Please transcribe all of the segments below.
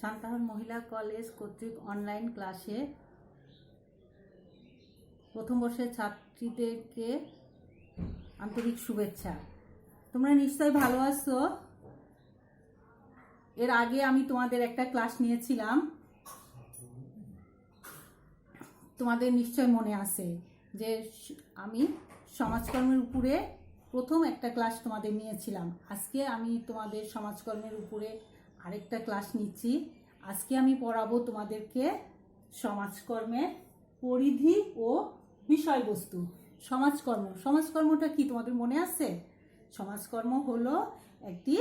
সান্তাহার মহিলা কলেজ কর্তৃক অনলাইন ক্লাসে প্রথম বর্ষের ছাত্রীদেরকে আন্তরিক শুভেচ্ছা। তোমরা নিশ্চয়ই ভালো আছো। এর আগে আমি তোমাদের একটা ক্লাস নিয়েছিলাম, তোমাদের নিশ্চয় মনে আছে যে আমি সমাজকর্মের উপরে প্রথম একটা ক্লাস তোমাদের নিয়েছিলাম। আজকে আমি তোমাদের সমাজকর্মের উপরে আরেকটা ক্লাস নিচ্ছি। আজকে আমি পড়াবো তোমাদেরকে সমাজকর্মের পরিধি ও বিষয়বস্তু। সমাজকর্মটা কি তোমাদের মনে আছে? সমাজকর্ম হলো একটি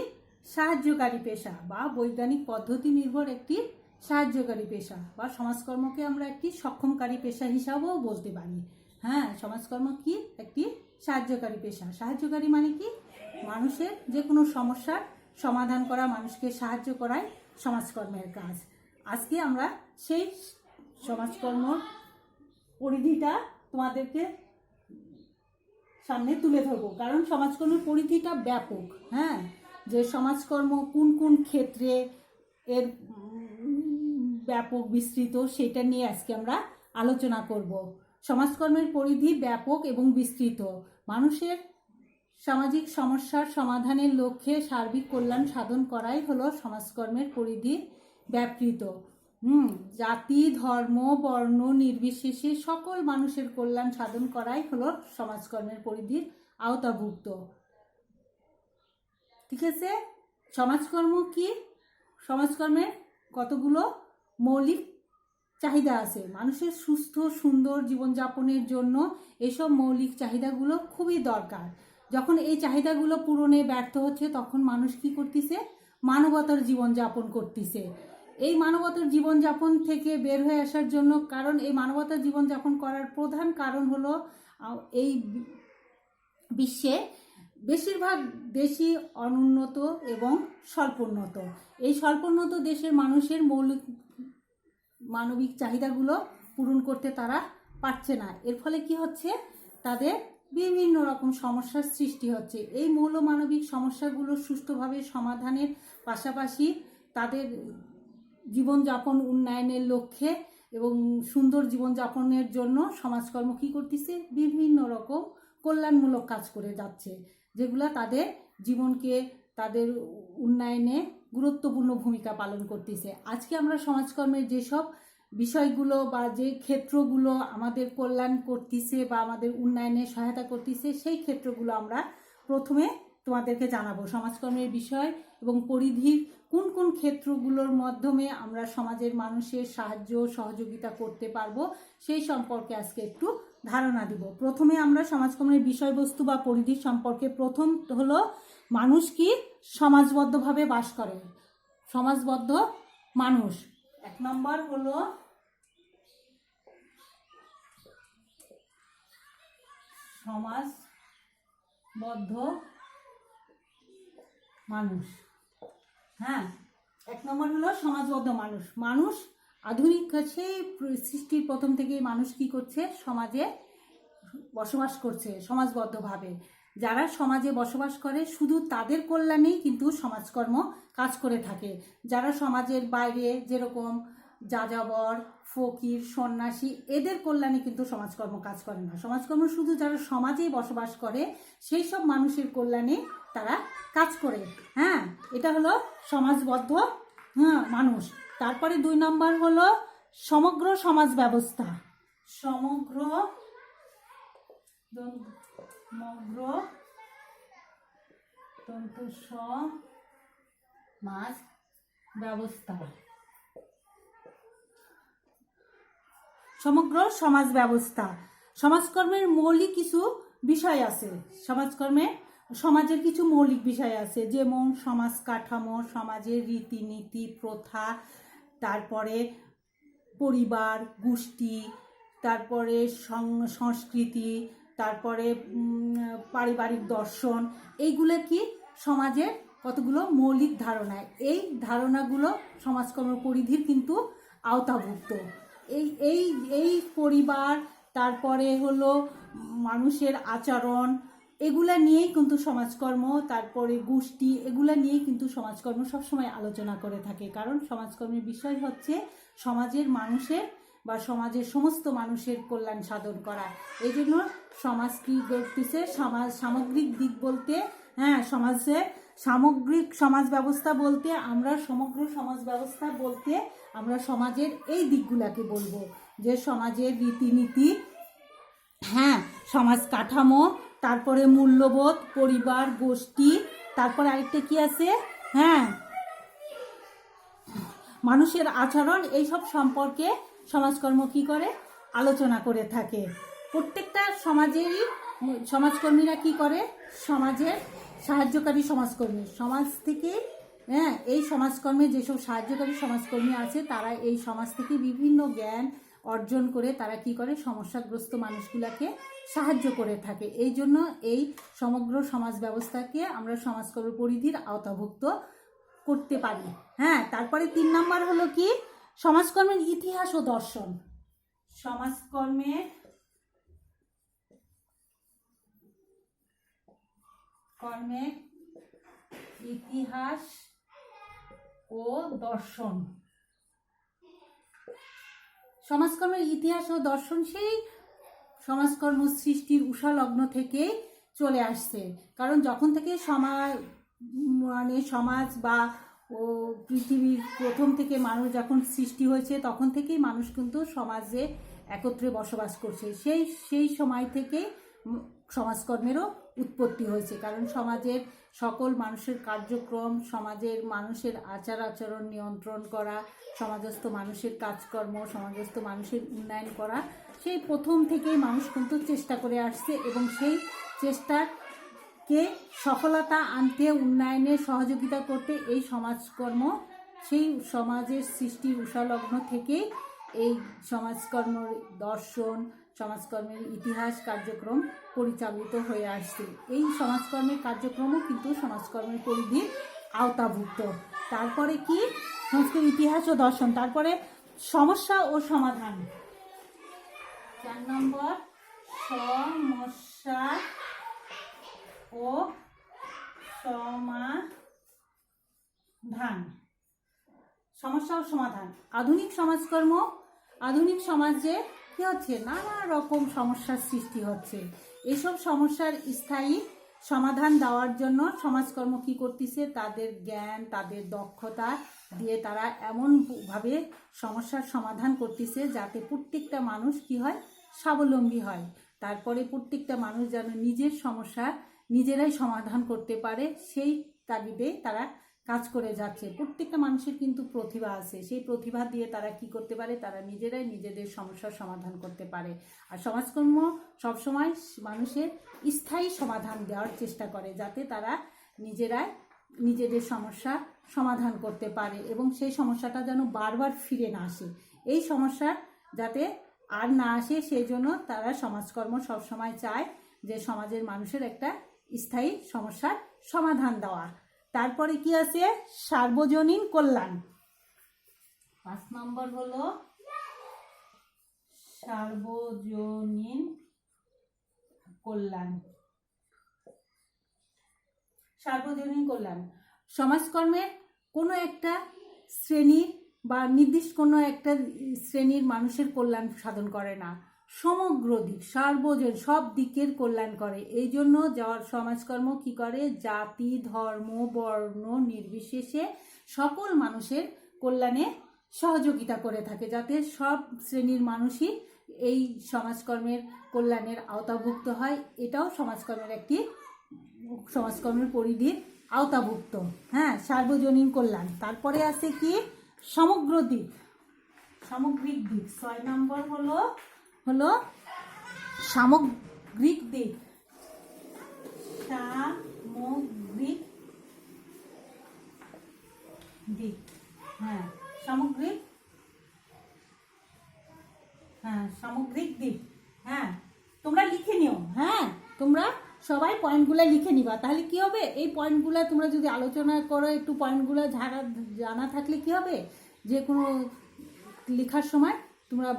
সাহায্যকারী পেশা বা বৈজ্ঞানিক পদ্ধতি নির্ভর একটি সাহায্যকারী পেশা, বা সমাজকর্মকে আমরা একটি সক্ষমকারী পেশা হিসাবেও বলতে পারি। হ্যাঁ, সমাজকর্ম কি? একটি সাহায্যকারী পেশা। সাহায্যকারী মানে কি? মানুষের যে কোনো সমস্যার সমাধান করা, মানুষকে সাহায্য করাই সমাজকর্মের কাজ। আজকে আমরা সেই সমাজকর্ম পরিধিটা তোমাদেরকে সামনে তুলে ধরবো, কারণ সমাজকর্মের পরিধিটা ব্যাপক। হ্যাঁ, যে সমাজকর্ম কোন কোন ক্ষেত্রে এর ব্যাপক বিস্তৃত, সেটা নিয়ে আজকে আমরা আলোচনা করব। সমাজকর্মের পরিধি ব্যাপক এবং বিস্তৃত। মানুষের সামাজিক সমস্যার সমাধানের লক্ষ্যে সার্বিক কল্যাণ সাধন করাই হলো সমাজকর্মের পরিধি ব্যাপৃত। জাতি, ধর্ম, বর্ণ নির্বিশেষে সকল মানুষের কল্যাণ সাধন করাই হলো সমাজকর্মের পরিধির আওতাভুক্ত। ঠিক আছে? সমাজকর্ম কি? সমাজকর্মের কতগুলো মৌলিক চাহিদা আছে। মানুষের সুস্থ সুন্দর জীবনযাপনের জন্য এসব মৌলিক চাহিদাগুলো খুবই দরকার। যখন এই চাহিদাগুলো পূরণে ব্যর্থ হচ্ছে, তখন মানুষ কি করতেছে? মানবতার জীবনযাপন করতেছে। এই মানবতার জীবনযাপন থেকে বের হয়ে আসার জন্য, কারণ এই মানবতার জীবনযাপন করার প্রধান কারণ হলো এই বিশ্বে বেশিরভাগ দেশই অনুন্নত এবং স্বল্পোন্নত। এই স্বল্পোন্নত দেশের মানুষের মৌলিক মানবিক চাহিদাগুলো পূরণ করতে তারা পারছে না। এর ফলে কি হচ্ছে? তাদের বিভিন্ন রকম সমস্যার সৃষ্টি হচ্ছে। এই মৌল মানবিক সমস্যাগুলো সুষ্ঠুভাবে সমাধানের পাশাপাশি তাদের জীবনযাপন উন্নয়নের লক্ষ্যে এবং সুন্দর জীবনযাপনের জন্য সমাজকর্ম কী করতেছে? বিভিন্ন রকম কল্যাণমূলক কাজ করে যাচ্ছে, যেগুলো তাদের জীবনকে, তাদের উন্নয়নে গুরুত্বপূর্ণ ভূমিকা পালন করতেছে। আজকে আমরা সমাজকর্মের যেসব বিষয়গুলো বা যে ক্ষেত্রগুলো আমাদের কল্যাণ করতেছে বা আমাদের উন্নয়নে সহায়তা করতেছে, সেই ক্ষেত্রগুলো আমরা প্রথমে তোমাদেরকে জানাবো। সমাজকর্মের বিষয় এবং পরিধির কোন কোন ক্ষেত্রগুলোর মাধ্যমে আমরা সমাজের মানুষের সাহায্য সহযোগিতা করতে পারবো, সেই সম্পর্কে আজকে একটু ধারণা দিব। প্রথমে আমরা সমাজকর্মের বিষয়বস্তু বা পরিধি সম্পর্কে, প্রথম হলো মানুষ কি সমাজবদ্ধভাবে বাস করে। সমাজবদ্ধ মানুষ। এক নম্বর হলো সমাজবদ্ধ মানুষ। হ্যাঁ, এক নম্বর হলো সমাজবদ্ধ মানুষ। মানুষ আধুনিক সেই সৃষ্টির প্রথম থেকেই মানুষ কি করছে? সমাজে বসবাস করছে সমাজবদ্ধভাবে। যারা সমাজে বসবাস করে শুধু তাদের কল্যাণেই কিন্তু সমাজকর্ম কাজ করে থাকে। যারা সমাজের বাইরে, যেরকম যাযাবর, ফকির, সন্ন্যাসী, এদের কল্যাণে কিন্তু সমাজকর্ম কাজ করে না। সমাজকর্ম শুধু যারা সমাজেই বসবাস করে সেই সব মানুষের কল্যাণে তারা কাজ করে। হ্যাঁ, এটা হলো সমাজবদ্ধ মানুষ। তারপরে 2 নম্বর হলো সমগ্র সমাজ ব্যবস্থা। সমগ্র সমাজ ব্যবস্থা। সমগ্র সমাজ ব্যবস্থা। সমাজকর্মের মৌলিক কিছু বিষয় আছে। সমাজের কিছু মৌলিক বিষয় আছে, যেমন সমাজ কাঠামো, সমাজের রীতিনীতি, প্রথা, তারপরে পরিবার, গোষ্ঠী, তারপরে সংস্কৃতি, তারপরে পারিবারিক দর্শন। এইগুলো কি সমাজের কতগুলো মৌলিক ধারণা। এই ধারণাগুলো সমাজকর্ম পরিধির কিন্তু আওতাভুক্ত। এই পরিবার, তারপরে হলো মানুষের আচরণ, এগুলা নিয়েই কিন্তু সমাজকর্ম, তারপরে গোষ্ঠী, এগুলা নিয়েই কিন্তু সমাজকর্ম সবসময় আলোচনা করে থাকে। কারণ সমাজকর্মের বিষয় হচ্ছে সমাজের মানুষের বা সমাজের সমস্ত মানুষের কল্যাণ সাধন করা। এই জন্য সমাজ কি করতেছে, সামগ্রিক দিক বলতে, সমাজের সামগ্রিক সমাজ ব্যবস্থা বলতে আমরা সমগ্র সমাজ ব্যবস্থা বলতে আমরা সমাজের এই দিকগুলাকে বলবো, যে সমাজের রীতিনীতি, সমাজ কাঠামো, তারপরে মূল্যবোধ, পরিবার, গোষ্ঠী, তারপরে আরেকটা কি আছে, মানুষের আচরণ, এইসব সম্পর্কে সমাজকর্ম কি করে আলোচনা করে থাকে। প্রত্যেকটা সমাজেরই সমাজকর্মীরা কি করে, সমাজের সাহায্যকারী সমাজকর্মী, সমাজ থেকে এই সমাজকর্মে যেসব সাহায্যকারী সমাজকর্মী আছে তারা এই সমাজ থেকে বিভিন্ন জ্ঞান অর্জন করে তারা কি করে, সমস্যাগ্রস্ত মানুষগুলোকে সাহায্য করে থাকে। এই জন্য এই সমগ্র সমাজ ব্যবস্থাকে আমরা সমাজকর্ম পরিধির আওতাভুক্ত করতে পারি। তারপরে 3 নম্বর হলো কি, সমাজকর্মের ইতিহাস ও দর্শন। সমাজকর্মের ইতিহাস ও দর্শন। সমাজকর্মের ইতিহাস ও দর্শন সেই সমাজকর্ম সৃষ্টির উষালগ্ন থেকে চলে আসছে। কারণ যখন থেকে সমাজ বা পৃথিবীর প্রথম থেকে মানুষ যখন সৃষ্টি হয়েছে তখন থেকেই মানুষ কিন্তু সমাজে একত্রে বসবাস করছে। সেই সময় থেকে সমাজকর্মেরও উৎপত্তি হয়েছে। কারণ সমাজের সকল মানুষের কার্যক্রম, সমাজের মানুষের আচার আচরণ নিয়ন্ত্রণ করা, সমাজস্থ মানুষের কাজকর্ম, সমাজস্থ মানুষের উন্নয়ন করা, সেই প্রথম থেকেই মানুষ কিন্তু চেষ্টা করে আসছে এবং সেই চেষ্টাকে সফলতা আনতে, উন্নয়নে সহযোগিতা করতে এই সমাজকর্ম, সেই সমাজের সৃষ্টির উষালগ্ন থেকেই এই সমাজকর্মের দর্শন, সমাজকর্মের ইতিহাস কার্যক্রম পরিচালিত হয়ে আসছে। এই সমাজকর্মের কার্যক্রমও কিন্তু সমাজকর্মের পরিধির আওতাভুক্ত। তারপরে কি, সংস্কৃত ইতিহাস ও দর্শন। তারপরে সমস্যা ও সমাধান। 4 নম্বর, সমস্যা ও সমাধান। সমস্যা ও সমাধান। আধুনিক সমাজে কি হচ্ছে, নানা রকম সমস্যার সৃষ্টি হচ্ছে। এসব সমস্যার স্থায়ী সমাধান দেওয়ার জন্য সমাজকর্ম কি করতেছে, তাদের জ্ঞান, তাদের দক্ষতা দিয়ে তারা এমনভাবে সমস্যার সমাধান করতেছে যাতে প্রত্যেকটা মানুষ কি হয়, স্বাবলম্বী হয়। তারপরে প্রত্যেকটা মানুষ যেন নিজের সমস্যা নিজেরাই সমাধান করতে পারে, সেই তাগিদে তারা কাজ করে যাচ্ছে। প্রত্যেকটা মানুষের কিন্তু প্রতিভা আছে, সেই প্রতিভা দিয়ে তারা কি করতে পারে, তারা নিজেরাই নিজেদের সমস্যার সমাধান করতে পারে। আর সমাজকর্ম সবসময় মানুষের স্থায়ী সমাধান দেওয়ার চেষ্টা করে, যাতে তারা নিজেরাই নিজেদের সমস্যা সমাধান করতে পারে এবং সেই সমস্যাটা যেন বারবার ফিরে না আসে। এই সমস্যা যাতে আর না আসে সেই জন্য তারা সমাজকর্ম সবসময় চায় যে সমাজের মানুষের একটা স্থায়ী সমস্যার সমাধান দেওয়া। তারপরে কি আছে, সার্বজনীন কল্যাণ। 5 নম্বর হলো সার্বজনীন কল্যাণ। সার্বজনীন কল্যাণ সমাজকর্মের কোনো একটা শ্রেণীর বা নির্দিষ্ট কোনো একটা শ্রেণীর মানুষের কল্যাণ সাধন করে না, সমগ্র দিক, সার্বজনীন সব দিকের কল্যাণ করে। এই জন্য সমাজকর্ম কি করে, জাতি, ধর্ম, বর্ণ নির্বিশেষে সকল মানুষের কল্যাণে সহযোগিতা করে থাকে, যাতে সব শ্রেণীর মানুষই এই সমাজকর্মের কল্যাণের আওতাভুক্ত হয়। এটাও সমাজকর্মের পরিধির আওতাভুক্ত। সার্বজনীন কল্যাণ। তারপরে আছে কি, সামগ্রিক দিক। 6 নম্বর হলো সামগ্রিক দিক। সামগ্রিক দিক। সামগ্রিক দিক। তোমরা লিখে নিও। তোমরা সবাই পয়েন্টগুলো লিখে নিবা, তাহলে কি হবে, এই পয়েন্টগুলো তোমরা যদি আলোচনা করো, একটু পয়েন্টগুলো জানা থাকলে কি হবে, যে কোনো লেখার সময় তোমরা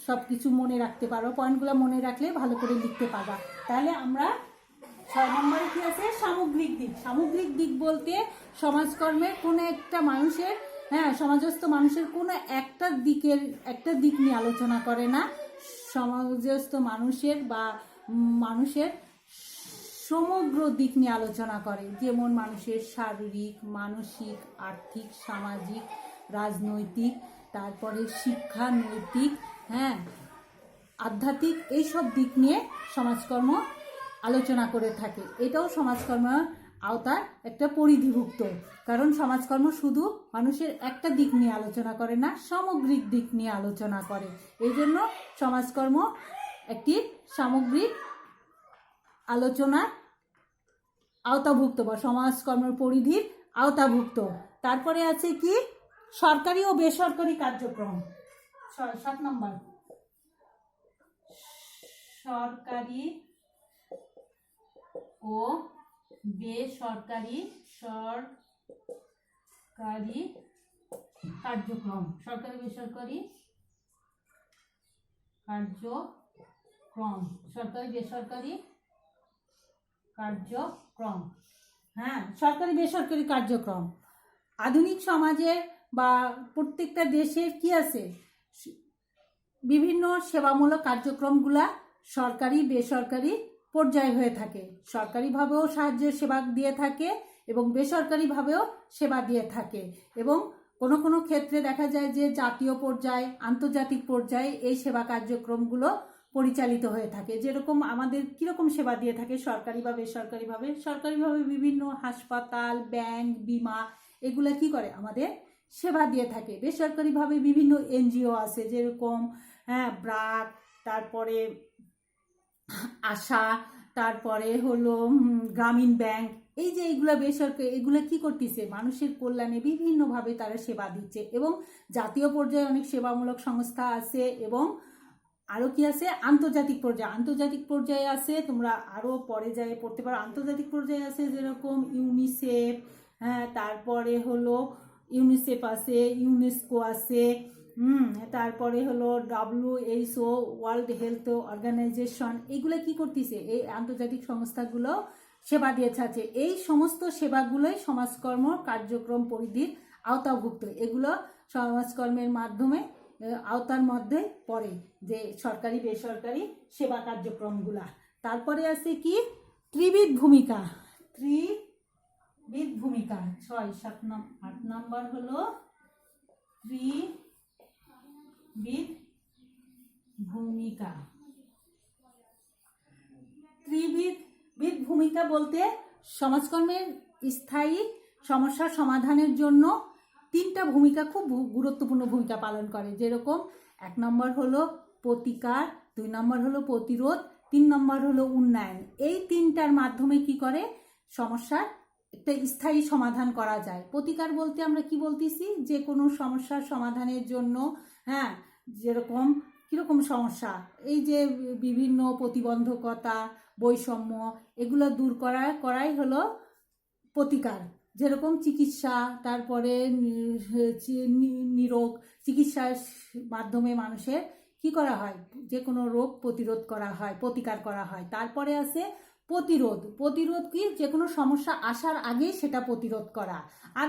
সব কিছু মনে রাখতে পারো। পয়েন্টগুলো মনে রাখলে ভালো করে লিখতে পারবা। তাহলে আমরা 6 নম্বরে কি আছে? সামগ্রিক দিক। সামগ্রিক দিক বলতে সমাজকর্মের কোনো একটা মানুষের, সমাজস্থ মানুষের কোনো একটা দিক নিয়ে আলোচনা করে না, সমাজস্থ মানুষের বা মানুষের সমগ্র দিক নিয়ে আলোচনা করে। যেমন মানুষের শারীরিক, মানসিক, আর্থিক, সামাজিক, রাজনৈতিক, তারপরে শিক্ষা, নৈতিক, আধ্যাত্মিক, এইসব দিক নিয়ে সমাজকর্ম আলোচনা করে থাকে। এটাও সমাজকর্ম আওতার একটা পরিধিভুক্ত, কারণ সমাজকর্ম শুধু মানুষের একটা দিক নিয়ে আলোচনা করে না, সামগ্রিক দিক নিয়ে আলোচনা করে। এই জন্য সমাজকর্ম একটি সামগ্রিক আলোচনার আওতাভুক্ত বা সমাজকর্মের পরিধির আওতাভুক্ত। তারপরে আছে কি? সরকারি ও বেসরকারি কার্যক্রম। 7 নম্বর, সরকারি ও বেসরকারি কার্যক্রম। সরকারি বেসরকারি কার্যক্রম। সরকারি বেসরকারি কার্যক্রম। সরকারি বেসরকারি কার্যক্রম আধুনিক সমাজের বা প্রত্যেকটা দেশের কি আছে, বিভিন্ন সেবামূলক কার্যক্রমগুলা সরকারি বেসরকারি পর্যায়ে হয়ে থাকে। সরকারিভাবেও সাহায্যের সেবা দিয়ে থাকে এবং বেসরকারিভাবেও সেবা দিয়ে থাকে, এবং কোনো কোনো ক্ষেত্রে দেখা যায় যে জাতীয় পর্যায়ে, আন্তর্জাতিক পর্যায়ে এই সেবা কার্যক্রমগুলো পরিচালিত হয়ে থাকে। যেরকম আমাদের কীরকম সেবা দিয়ে থাকে সরকারি বা বেসরকারিভাবে? সরকারিভাবে বিভিন্ন হাসপাতাল, ব্যাংক, বিমা, এগুলো কি করে? আমাদের সেবা দিয়ে থাকে। বেসরকারিভাবে বিভিন্ন এনজিও আছে, যেরকম ব্রাক, তারপরে আশা, তারপরে হলো গ্রামীণ ব্যাংক। এই যে এইগুলো বেসরকারি, এগুলো কি করতেছে? মানুষের কল্যাণে বিভিন্নভাবে তারা সেবা দিচ্ছে। এবং জাতীয় পর্যায়ে অনেক সেবামূলক সংস্থা আছে, এবং আরও কি আছে? আন্তর্জাতিক পর্যায়ে আছে, তোমরা আরও পরে যায় পড়তে পারো। আন্তর্জাতিক পর্যায়ে আছে যেরকম ইউনিসেফ, তারপরে হলো ইউনিসেফ আছে, ইউনেস্কো আছে, তারপরে হলো WHO, ওয়ার্ল্ড হেলথ অর্গানাইজেশন। এগুলো কি করতেছে? এই আন্তর্জাতিক সংস্থাগুলো সেবা দিয়ে থাকে। এই সমস্ত সেবাগুলোই সমাজকর্ম কার্যক্রম পরিধির আওতাভুক্ত। এগুলো সমাজকর্মের মাধ্যমে আওতার মধ্যে পড়ে, যে সরকারি বেসরকারি সেবা কার্যক্রমগুলা। তারপরে আছে কি? ত্রিবিধ ভূমিকা। 6, 7, 8 নম্বর হলো ত্রিবিধ ভূমিকা। ত্রিবিধ ভূমিকা বলতে সমাজকর্মের স্থায়ী সমস্যার সমাধানের জন্য 3টা ভূমিকা খুব গুরুত্বপূর্ণ ভূমিকা পালন করে। যেরকম 1 নম্বর হলো প্রতিকার, 2 নম্বর হলো প্রতিরোধ, 3 নম্বর হলো উন্নয়ন। এই 3টার মাধ্যমে কি করে? সমস্যার একটা স্থায়ী সমাধান করা যায়। প্রতিকার বলতে আমরা কি বলতেছি? যে কোনো সমস্যার সমাধানের জন্য, যেরকম কীরকম সমস্যা, এই যে বিভিন্ন প্রতিবন্ধকতা, বৈষম্য, এগুলো দূর করাই হলো প্রতিকার। যেরকম চিকিৎসা, তারপরে নিরোগ চিকিৎসার মাধ্যমে মানুষের কি করা হয়? যে কোনো রোগ প্রতিকার করা হয়। তারপরে আছে প্রতিরোধ কি? যে কোনো সমস্যা আসার আগে সেটা প্রতিরোধ করা। আর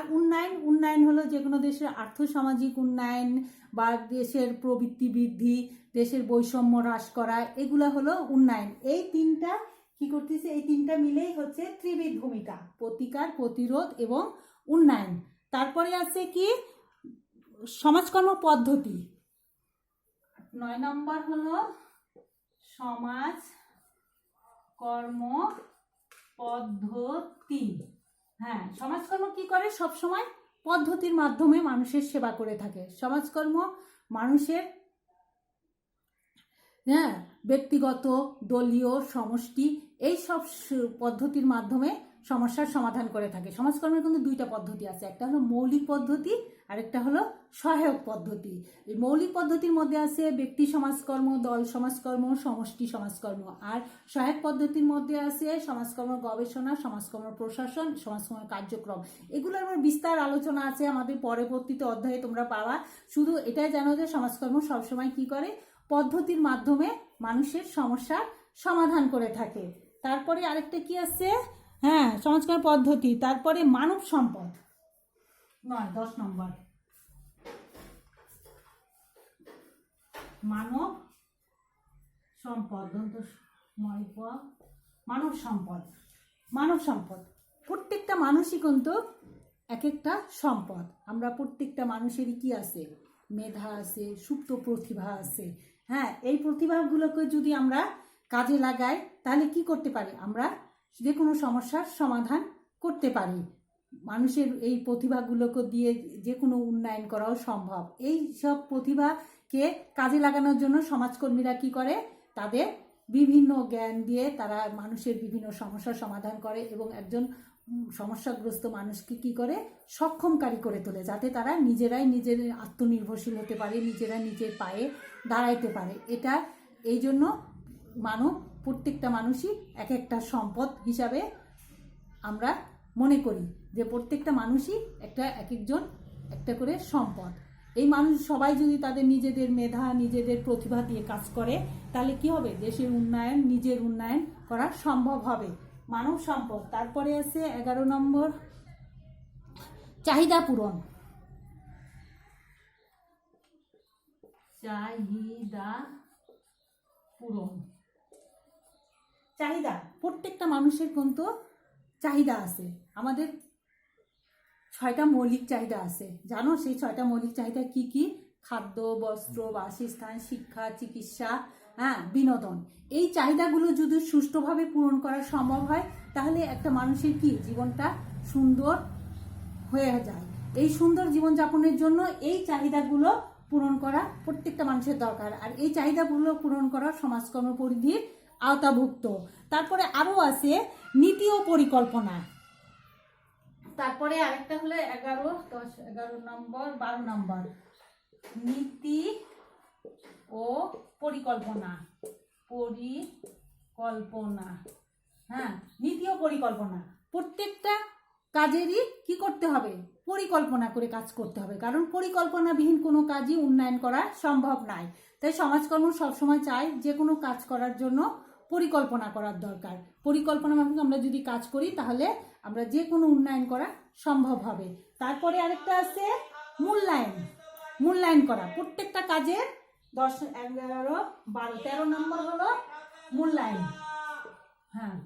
উন্নয়ন হলো যে কোনো দেশের আর্থসামাজিক উন্নয়ন বা দেশের প্রবৃদ্ধি বৃদ্ধি, দেশের বৈষম্য হ্রাস করা, এগুলো হলো উন্নয়ন। এই 3টা কি করতেছে? এই 3টা মিলেই হচ্ছে ত্রিবিধ ভূমিকা, প্রতিকার, প্রতিরোধ এবং উন্নয়ন। তারপরে আছে কি? সমাজকর্ম পদ্ধতি। 9 নম্বর হলো সমাজকর্ম পদ্ধতি। সমাজকর্ম কি করে? সবসময় পদ্ধতির মাধ্যমে মানুষের সেবা করে থাকে। সমাজকর্ম মানুষের ব্যক্তিগত, দলীয়, সমষ্টি, এই সব পদ্ধতির মাধ্যমে সমস্যার সমাধান করে থাকে। সমাজকর্মের কিন্তু 2টা পদ্ধতি আছে, একটা হলো মৌলিক পদ্ধতি আর একটা হলো সহায়ক পদ্ধতি। এই মৌলিক পদ্ধতির মধ্যে আছে ব্যক্তি সমাজকর্ম, দল সমাজকর্ম, সমষ্টি সমাজকর্ম। আর সহায়ক পদ্ধতির মধ্যে আছে সমাজকর্ম গবেষণা, সমাজকর্ম প্রশাসন, সমাজকর্ম কার্যক্রম। এগুলোর আমার বিস্তার আলোচনা আছে আমাদের পরবর্তীতে অধ্যায়ে তোমরা পাওয়া। শুধু এটাই জানো যে সমাজকর্ম সবসময় কি করে? পদ্ধতির মাধ্যমে মানুষের সমস্যার সমাধান করে থাকে। তারপরে আরেকটা কি আছে, হ্যাঁ সমাজকর্ম পদ্ধতি, তারপরে মানব সম্পদ 10 নম্বর মানব সম্পদ মানব সম্পদ। মানব সম্পদ প্রত্যেকটা মানুষই কিন্তু এক একটা সম্পদ। আমরা প্রত্যেকটা মানুষেরই কি আছে, মেধা আছে, সুপ্ত প্রতিভা আছে। হ্যাঁ, এই প্রতিভাগুলোকে যদি আমরা কাজে লাগাই তাহলে কি করতে পারি, আমরা যে কোনো সমস্যার সমাধান করতে পারি। মানুষের এই প্রতিভাগুলোকে দিয়ে যে কোনো উন্নয়ন করাও সম্ভব। এই সব প্রতিভাকে কাজে লাগানোর জন্য সমাজকর্মীরা কি করে, তাদের বিভিন্ন জ্ঞান দিয়ে তারা মানুষের বিভিন্ন সমস্যার সমাধান করে এবং একজন সমস্যাগ্রস্ত মানুষকে কি করে, সক্ষমকারী করে তোলে, যাতে তারা নিজেরাই নিজের আত্মনির্ভরশীল হতে পারে, নিজেরা নিজের পায়ে দাঁড়াইতে পারে। এটা এই জন্য প্রত্যেকটা মানুষই এক একটা সম্পদ হিসাবে আমরা মনে করি যে প্রত্যেকটা মানুষই এক একজন একটা করে সম্পদ। এই মানুষ সবাই যদি তাদের নিজেদের মেধা নিজেদের প্রতিভা দিয়ে কাজ করে তাহলে কি হবে, দেশের উন্নয়ন নিজের উন্নয়ন করা সম্ভব হবে। মানব সম্পদ। তারপরে আছে 11 নম্বর চাহিদা পূরণ। চাহিদা পূরণ, চাহিদা প্রত্যেকটা মানুষের কিন্তু চাহিদা আছে। আমাদের 6টা মৌলিক চাহিদা আছে, জানো সেই 6টা মৌলিক চাহিদা কি কি? খাদ্য, বস্ত্র, বাসস্থান, শিক্ষা, চিকিৎসা, হ্যাঁ বিনোদন। এই চাহিদাগুলো যদি সুষ্ঠুভাবে পূরণ করা সম্ভব হয় তাহলে একটা মানুষের কি জীবনটা সুন্দর হয়ে যায়। এই সুন্দর জীবনযাপনের জন্য এই চাহিদাগুলো পূরণ করা প্রত্যেকটা মানুষের দরকার, আর এই চাহিদাগুলো পূরণ করা সমাজকর্ম পরিধির আওতাভুক্ত। তারপরে আরো আছে নীতি ও পরিকল্পনা। তারপরে আরেকটা হলো 11 নম্বর 12 নম্বর নীতি ও পরিকল্পনা। হ্যাঁ, নীতি ও পরিকল্পনা প্রত্যেকটা কাজেরই কি করতে হবে, পরিকল্পনা করে কাজ করতে হবে, কারণ পরিকল্পনাবিহীন কোনো কাজই উন্নয়ন করা সম্ভব নয়। তাই সমাজকর্ম সবসময় চায় যে কোনো কাজ করার জন্য পরিকল্পনা করার দরকার। পরিকল্পনা মাফিক আমরা যদি কাজ করি তাহলে আমরা যে কোনো উন্নয়ন করা সম্ভব হবে। তারপরে আরেকটা আছে মূল্যায়ন করা প্রত্যেকটা কাজের। 10, 11, 12, 13 নম্বর হলো মূল্যায়ন। হ্যাঁ,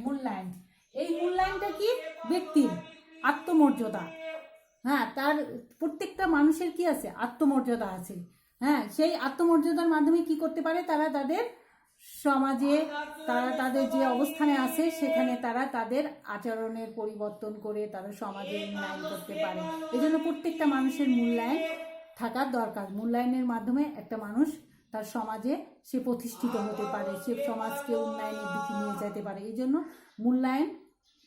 মূল্যায়ন। এই মূল্যায়নটা কি, ব্যক্তির আত্মমর্যাদা। হ্যাঁ, তার প্রত্যেকটা মানুষের কি আছে, আত্মমর্যাদা আছে। হ্যাঁ, সেই আত্মমর্যাদার মাধ্যমে কি করতে পারে, তারা তাদের সমাজে তারা তাদের যে অবস্থানে আছে সেখানে তারা তাদের আচরণের পরিবর্তন করে তারা সমাজে উন্নয়ন করতে পারে। এই জন্য প্রত্যেকটা মানুষের মূল্যায়ন থাকার দরকার। মূল্যায়নের মাধ্যমে একটা মানুষ তার সমাজে সে প্রতিষ্ঠিত হতে পারে, সে সমাজকে উন্নয়নের দিকে নিয়ে যেতে পারে। এই জন্য মূল্যায়ন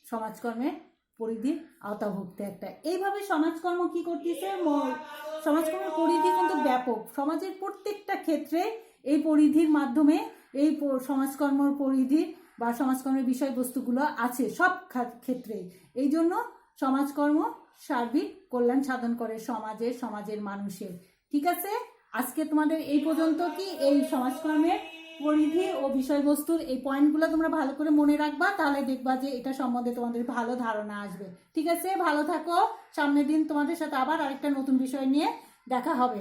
সমাজকর্মের পরিধির আওতাভুক্ত একটা। এইভাবে সমাজকর্ম কি করতেছে, সমাজকর্মের পরিধি কিন্তু ব্যাপক। সমাজের প্রত্যেকটা ক্ষেত্রে এই পরিধির মাধ্যমে এই সমাজকর্মের পরিধি বা সমাজকর্মের বিষয়বস্তুগুলো আছে সব ক্ষেত্রেই। এই জন্য সমাজকর্ম সার্বিক কল্যাণ সাধন করে সমাজের মানুষের। ঠিক আছে, আজকে তোমাদের এই পর্যন্ত কি এই সমাজকর্মের পরিধি ও বিষয়বস্তুর এই পয়েন্টগুলো তোমরা ভালো করে মনে রাখবা, তাহলে দেখবা যে এটা সম্বন্ধে তোমাদের ভালো ধারণা আসবে। ঠিক আছে, ভালো থাকো। সামনের দিন তোমাদের সাথে আবার আরেকটা নতুন বিষয় নিয়ে দেখা হবে।